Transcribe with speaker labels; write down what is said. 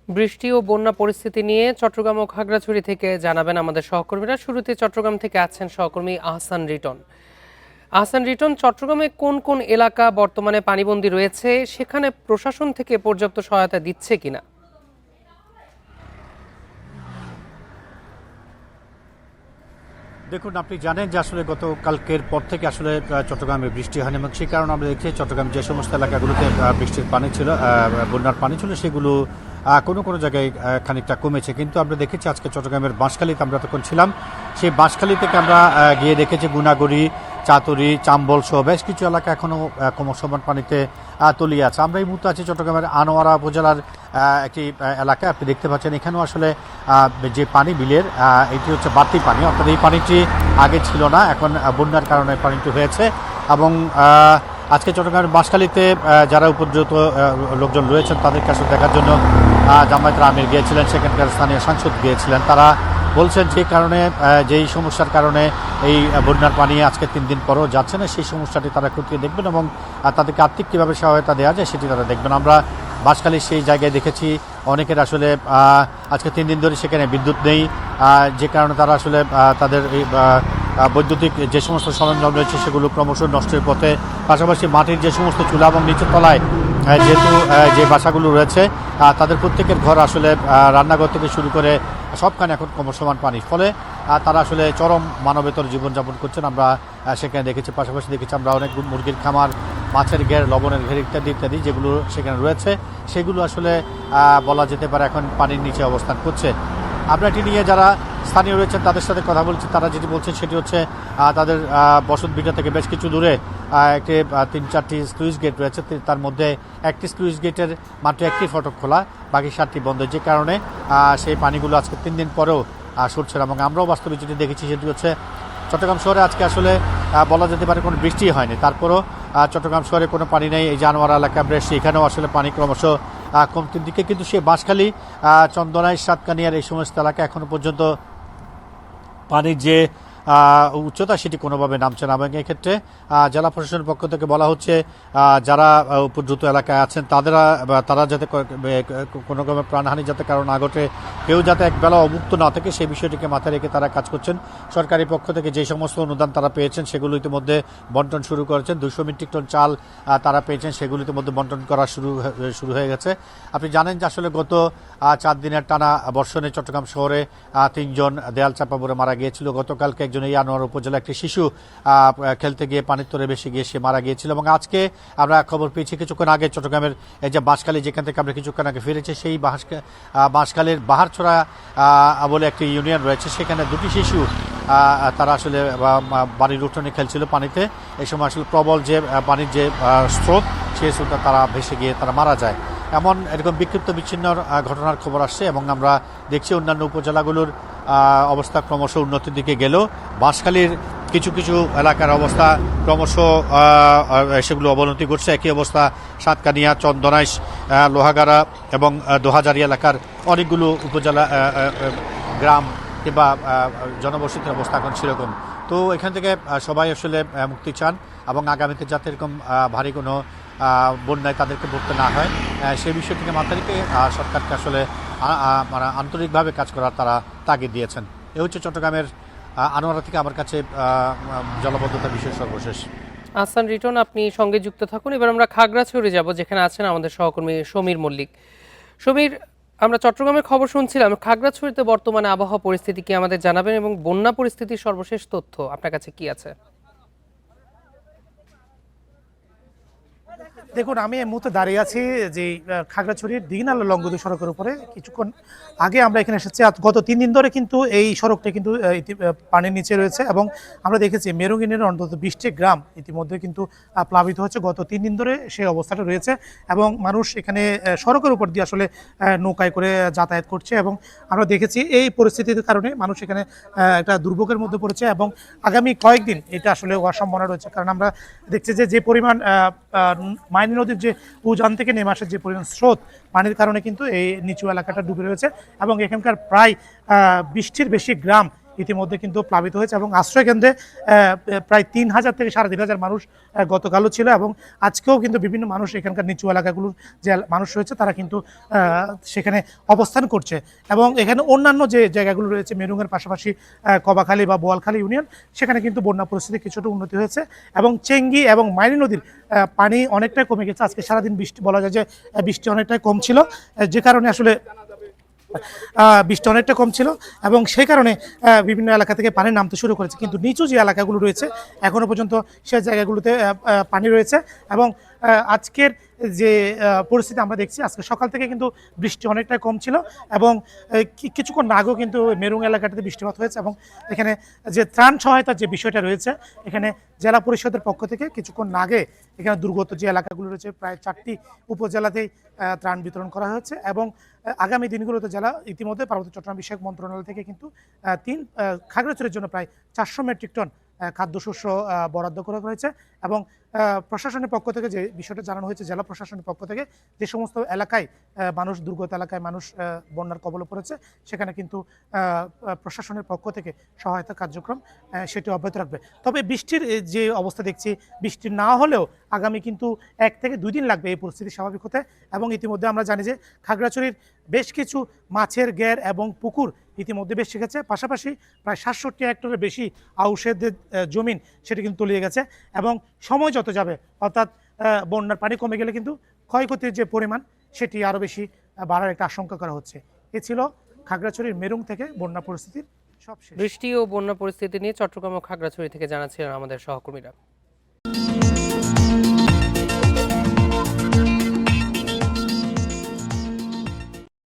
Speaker 1: বৃষ্টি ও বন্যা পরিস্থিতি নিয়ে চট্টগ্রাম ও খাগড়াছড়ি থেকে জানাবেন আমাদের সহকর্মীরা। শুরুতে চট্টগ্রাম থেকে আছেন সহকর্মী আহসান রিটন। আহসান রিটন, চট্টগ্রামে কোন কোন এলাকা বর্তমানে পানিবন্দী রয়েছে, সেখানে প্রশাসন থেকে পর্যাপ্ত সহায়তা দিচ্ছে কিনা?
Speaker 2: দেখুন, আপনি জানেন যে আসলে গতকালকের পর থেকে আসলে চট্টগ্রামে বৃষ্টি হয়নি এবং সেই কারণে আমরা দেখছি চট্টগ্রাম যে সমস্ত এলাকাগুলোতে বৃষ্টির পানি ছিল, বন্যার পানি ছিল, সেগুলো কোনো কোনো জায়গায় খানিকটা কমেছে। কিন্তু আমরা দেখেছি আজকে চট্টগ্রামের বাঁশখালীতে আমরা তখন ছিলাম, সেই বাঁশখালী থেকে আমরা গিয়ে দেখেছি গুনাগড়ি, চাতুরি, চাম্বল সহ বেশ কিছু এলাকা এখনও ক্রমশমান পানিতে তলিয়ে আছে। আমরা এই মুহূর্তে আছি চট্টগ্রামের আনোয়ারা উপজেলার একটি এলাকায়। আপনি দেখতে পাচ্ছেন এখানেও আসলে যে পানি বিলের এটি হচ্ছে বাড়তি পানি, অর্থাৎ এই পানিটি আগে ছিল না, এখন বন্যার কারণে পানিটি হয়েছে। এবং আজকে চট্টগ্রামের বাঁশখালীতে যারা উপদ্রুত লোকজন রয়েছেন তাদেরকে আসলে দেখার জন্য জামায়াতের আমির গিয়েছিলেন, সেখানকার স্থানীয় সাংসদ গিয়েছিলেন। তারা বলছেন যে কারণে যেই সমস্যার কারণে এই বন্যার পানি আজকে 3 দিন পরও যাচ্ছে না, সেই সমস্যাটি তারা খতিয়ে দেখবেন এবং তাদেরকে আর্থিক কীভাবে সহায়তা দেওয়া যায় সেটি তারা দেখবেন। আমরা বাঁশখালীর সেই জায়গায় দেখেছি অনেকের আসলে আজকে 3 দিন ধরে সেখানে বিদ্যুৎ নেই, যে কারণে তারা আসলে তাদের এই বৈদ্যুতিক যে সমস্ত সরঞ্জাম রয়েছে সেগুলো ক্রমশ নষ্টের পথে। পাশাপাশি মাটির যে সমস্ত চুলা এবং নিচের তলায় যেহেতু যে বাসাগুলো রয়েছে তাদের প্রত্যেকের ঘর আসলে রান্নাঘর থেকে শুরু করে সবখানে এখন ক্রমশমান পানি, ফলে তারা আসলে চরম মানবেতর জীবনযাপন করছেন। আমরা সেখানে দেখেছি, পাশাপাশি দেখেছি আমরা অনেক মুরগির খামার, মাছের ঘের, লবণের ঘের ইত্যাদি ইত্যাদি যেগুলো সেখানে রয়েছে সেগুলো আসলে বলা যেতে পারে এখন পানির নিচে অবস্থান করছে। আমরা এটি নিয়ে যারা স্থানীয় রয়েছেন তাদের সাথে কথা বলছি, তারা যেটি বলছেন সেটি হচ্ছে তাদের বসত ভিটা থেকে বেশ কিছু দূরে একটি 3-4টি স্লুইস গেট রয়েছে, তার মধ্যে একটি স্লুইস গেটের মাত্র একটি ফটক খোলা, বাকি 7টি বন্ধ, যে কারণে সেই পানিগুলো আজকে 3 দিন পরেও সরছে না। এবং আমরাও বাস্তবে যেটি দেখেছি সেটি হচ্ছে চট্টগ্রাম শহরে আজকে আসলে বলা যেতে পারে কোনো বৃষ্টি হয়নি, তারপরও চট্টগ্রাম শহরে কোনো পানি নেই। এই জানোয়ারা এলাকা বৃষ্টি, এখানেও আসলে পানি ক্রমশ কমতির দিকে, কিন্তু সেই বাঁশখালী, চন্দনাইশ, সাতকানিয়ার এই সমস্ত এলাকা এখনো পর্যন্ত পানির যে উচ্চতা সেটি কোনোভাবে নামছে না। এবং এক্ষেত্রে জেলা প্রশাসনের পক্ষ থেকে বলা হচ্ছে যারা উপদ্রুত এলাকায় আছেন তারা যাতে কোনো রকমের প্রাণহানি যাতে কারণ না ঘটে, কেউ যাতে একবেলা অভুক্ত না থাকে সেই বিষয়টিকে মাথায় রেখে তারা কাজ করছেন। সরকারি পক্ষ থেকে যে সমস্ত অনুদান তারা পেয়েছেন সেগুলো ইতিমধ্যে বন্টন শুরু করেছেন। 200 মেট্রিক টন চাল তারা পেয়েছেন, সেগুলো ইতিমধ্যে বন্টন করা শুরু হয়ে গেছে। আপনি জানেন যে আসলে গত 4 দিনের টানা বর্ষণে চট্টগ্রাম শহরে 3 জন দেয়াল চাপা পড়ে মারা গিয়েছিল। গতকালকে একজন এই আনোয়ার উপজেলা একটি শিশু খেলতে গিয়ে পানির তলে ভেসে গিয়ে সে মারা গিয়েছিল। এবং আজকে আমরা খবর পেয়েছি কিছুক্ষণ আগে চট্টগ্রামের এই যে বাঁশখালী, যেখান থেকে আমরা কিছুক্ষণ আগে ফিরেছি, সেই বাঁশখালীর বাহারছড়া বলে একটি ইউনিয়ন রয়েছে, সেখানে 2টি শিশু তারা আসলে বাড়ির উঠোনে খেলছিল পানিতে। এই সময় আসলে প্রবল যে পানির যে স্রোত, সেই স্রোতে তারা ভেসে গিয়ে তারা মারা যায়। এরকম বিক্ষিপ্ত বিচ্ছিন্ন ঘটনার খবর আসছে এবং আমরা দেখছি অন্যান্য উপজেলাগুলোর অবস্থা ক্রমশ উন্নতির দিকে গেলেও বাঁশখালীর কিছু কিছু এলাকার অবস্থা ক্রমশ সেগুলো অবনতি ঘটছে। একই অবস্থা সাতকানিয়া, চন্দনাইশ, লোহাগাড়া এবং দোহাজারি এলাকার অনেকগুলো উপজেলা, গ্রাম কিংবা জনবসতির অবস্থা এখন সেরকম। তো এখান থেকে সবাই আসলে মুক্তি চান এবং আগামীতে যাতে এরকম ভারী কোনো বন্যায় তাদেরকে ভুগতে না হয় সেই বিষয়টিকে মাথায় রেখে সরকারকে আসলে মানে আন্তরিকভাবে কাজ করার তারা তাগিদ দিয়েছেন। এ হচ্ছে চট্টগ্রামের আনোয়ারা থেকে আমার কাছে জলবদ্ধতার বিষয় সর্বশেষ।
Speaker 1: আহসান রিটন, আপনি সঙ্গে যুক্ত থাকুন। এবার আমরা খাগড়াছড়ি যাব, যেখানে আছেন আমাদের সহকর্মী সমীর মল্লিক। সমীর, আমরা চট্টগ্রামের খবর শুনছিলাম, খাগড়াছড়িতে বর্তমানে আবহাওয়া পরিস্থিতি কি আমাদের জানাবেন এবং বন্যা পরিস্থিতির সর্বশেষ তথ্য আপনার কাছে কি আছে?
Speaker 3: দেখুন, আমি এই মুহূর্তে দাঁড়িয়ে আছি যে খাগড়াছড়ির দিঘিনালা লংগদু সড়কের উপরে। কিছুক্ষণ আগে আমরা এখানে এসেছি। গত 3 দিন ধরে কিন্তু এই সড়কটা কিন্তু পানির নিচে রয়েছে এবং আমরা দেখেছি মেরুগিনের অন্তত 20টি গ্রাম ইতিমধ্যে কিন্তু প্লাবিত হচ্ছে। গত 3 দিন ধরে সেই অবস্থাটা রয়েছে এবং মানুষ এখানে সড়কের উপর দিয়ে আসলে নৌকায় করে যাতায়াত করছে এবং আমরা দেখেছি এই পরিস্থিতির কারণে মানুষ এখানে একটা দুর্ভোগের মধ্যে পড়েছে এবং আগামী কয়েকদিন এটা আসলে হওয়ার সম্ভাবনা রয়েছে। কারণ আমরা দেখছি যে পরিমাণ মাইনী নদীর যে উজান থেকে নেমে আসার যে পরিমাণ স্রোত, পানির কারণে কিন্তু এই নিচু এলাকাটা ডুবে রয়েছে এবং এখানকার প্রায় 20টির বেশি গ্রাম ইতিমধ্যে কিন্তু প্লাবিত হয়েছে এবং আশ্রয় কেন্দ্রে প্রায় 3,000 থেকে 3,500 মানুষ গতকালও ছিল এবং আজকেও কিন্তু বিভিন্ন মানুষ এখানকার নিচু এলাকাগুলোর যে মানুষ রয়েছে তারা কিন্তু সেখানে অবস্থান করছে এবং এখানে অন্যান্য যে জায়গাগুলো রয়েছে মেরুঙ্গের পাশাপাশি কবাখালী বা বোয়ালখালী ইউনিয়ন সেখানে কিন্তু বন্যা পরিস্থিতি কিছুটা উন্নতি হয়েছে এবং চেঙ্গি এবং মাইনী নদীর পানি অনেকটাই কমে গেছে। আজকে সারাদিন বৃষ্টি বলা যায় যে বৃষ্টি অনেকটাই কম ছিল, যে কারণে আসলে বৃষ্টি অনেকটা কম ছিল এবং সেই কারণে বিভিন্ন এলাকা থেকে পানি নামতে শুরু করেছে, কিন্তু নিচু যে এলাকাগুলো রয়েছে এখনো পর্যন্ত সেই জায়গাগুলোতে পানি রয়েছে এবং আজকের যে পরিস্থিতি আমরা দেখছি আজকে সকাল থেকে কিন্তু বৃষ্টি অনেকটা কম ছিল এবং কিছুক্ষণ আগেও কিন্তু মেরুং এলাকাটাতে বৃষ্টিপাত হয়েছে এবং এখানে যে ত্রাণ সহায়তার যে বিষয়টা রয়েছে এখানে জেলা পরিষদের পক্ষ থেকে কিছুক্ষণ আগে এখানে দুর্গত যে এলাকাগুলো রয়েছে প্রায় 4টি উপজেলাতেই ত্রাণ বিতরণ করা হয়েছে এবং আগামী দিনগুলোতে জেলা ইতিমধ্যে পার্বত্য চট্টগ্রাম বিষয়ক মন্ত্রণালয় থেকে কিন্তু খাগড়াছড়ির জন্য প্রায় 400 মেট্রিক টন খাদ্যশস্য বরাদ্দ করা হয়েছে এবং প্রশাসনের পক্ষ থেকে যে বিষয়টা জানানো হয়েছে জেলা প্রশাসনের পক্ষ থেকে যে সমস্ত এলাকায় মানুষ দুর্গত এলাকায় মানুষ বন্যার কবলে পড়েছে সেখানে কিন্তু প্রশাসনের পক্ষ থেকে সহায়তা কার্যক্রম সেটি অব্যাহত রাখবে। তবে বৃষ্টির যে অবস্থা দেখছি বৃষ্টি না হলেও আগামী কিন্তু 1 থেকে 2 দিন লাগবে এই পরিস্থিতি স্বাভাবিক হতে এবং ইতিমধ্যে আমরা জানি যে খাগড়াছড়ির বেশ কিছু মাছের ঘের এবং পুকুর ইতিমধ্যে বেশ শিখেছে, পাশাপাশি প্রায় 67 হেক্টরের বেশি আউশেদের জমিন সেটি কিন্তু তলিয়ে গেছে এবং সময় যত যাবে অর্থাৎ বন্যার পানি কমে গেলে কিন্তু ক্ষয়ক্ষতির যে পরিমাণ সেটি আরও বেশি বাড়ার একটা আশঙ্কা করা হচ্ছে। এ ছিল খাগড়াছড়ির মেরুং থেকে বন্যা পরিস্থিতির সবশেষ।
Speaker 1: বৃষ্টি ও বন্যা পরিস্থিতি নিয়ে চট্টগ্রাম ও খাগড়াছড়ি থেকে জানাচ্ছিলেন আমাদের সহকর্মীরা।